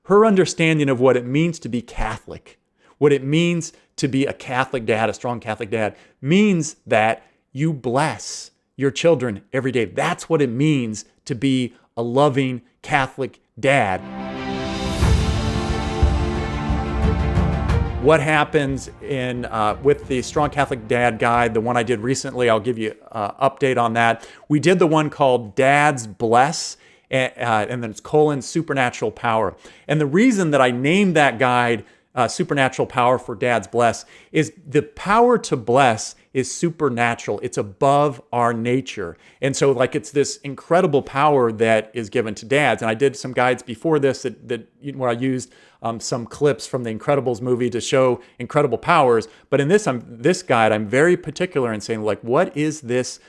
her understanding of what it means to be Catholic, what it means to be a Catholic dad, a strong Catholic dad, means that you bless your children every day. That's what it means to be a loving Catholic dad. What happens in with the Strong Catholic Dad Guide, the one I did recently, I'll give you an update on that. We did the one called Dads Bless, and then it's Supernatural Power. And the reason that I named that guide Supernatural Power for Dads Bless is the power to bless is supernatural. It's above our nature. And so like it's this incredible power that is given to dads. And I did some guides before this where I used some clips from the Incredibles movie to show incredible powers. But in this guide, I'm very particular in saying, like, what is this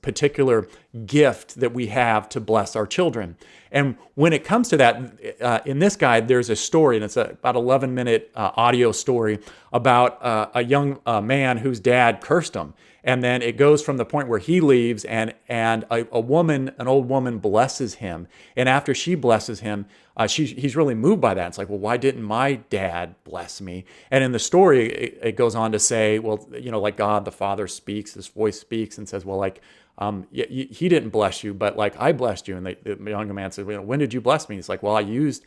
particular gift that we have to bless our children? And when it comes to that, in this guide, there's a story, and it's about 11-minute audio story about a young man whose dad cursed him. And then it goes from the point where he leaves and an old woman blesses him. And after she blesses him, he's really moved by that. It's like, well, why didn't my dad bless me? And in the story, it goes on to say, well, like God the Father speaks, this voice speaks and says, well, like, he didn't bless you, but like I blessed you. And the young man said, when did you bless me? He's like, well, I used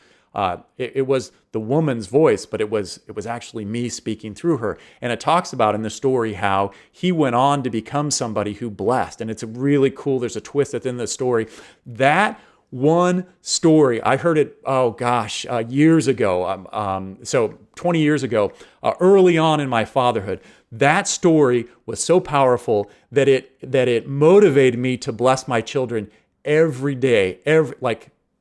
it was the woman's voice, but it was actually me speaking through her. And it talks about in the story how he went on to become somebody who blessed. And it's really cool. There's a twist that's in the story. That one story, I heard it, years ago. So 20 years ago, early on in my fatherhood. That story was so powerful that it motivated me to bless my children every day,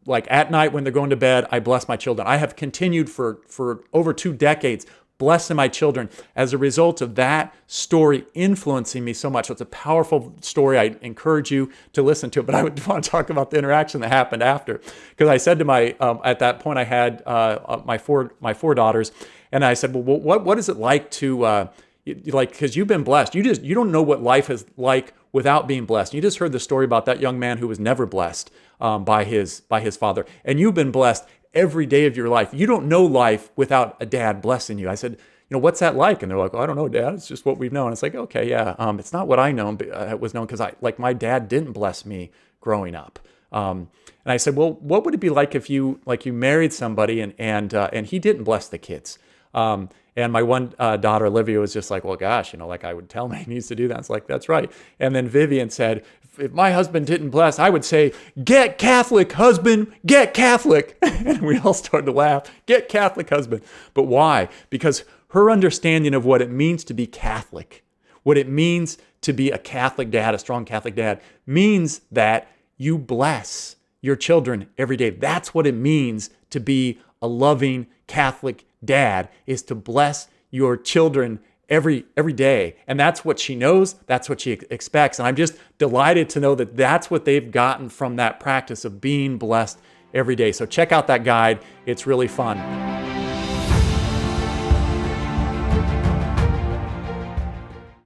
like at night when they're going to bed, I bless my children. I have continued for over 2 decades blessing my children as a result of that story influencing me so much. So it's a powerful story. I encourage you to listen to it, but I would want to talk about the interaction that happened after. Because I said to at that point I had my four daughters, and I said, well, what is it like to, because you've been blessed. You don't know what life is like without being blessed. You just heard the story about that young man who was never blessed by his father. And you've been blessed every day of your life. You don't know life without a dad blessing you. I said, what's that like? And they're like, oh, I don't know, Dad. It's just what we've known. It's like, okay, yeah. It's not what I know, but it was known because my dad didn't bless me growing up. And I said, well, what would it be like if you married somebody and he didn't bless the kids? And my one daughter, Olivia, was just like, well, gosh, I would tell him he needs to do that. It's like, that's right. And then Vivian said, if my husband didn't bless, I would say, get Catholic, husband, get Catholic. And we all started to laugh, get Catholic, husband. But why? Because her understanding of what it means to be Catholic, what it means to be a Catholic dad, a strong Catholic dad, means that you bless your children every day. That's what it means to be a loving Catholic dad, is to bless your children every day. And that's what she knows. That's what she expects. And I'm just delighted to know that that's what they've gotten from that practice of being blessed every day. So check out that guide. It's really fun.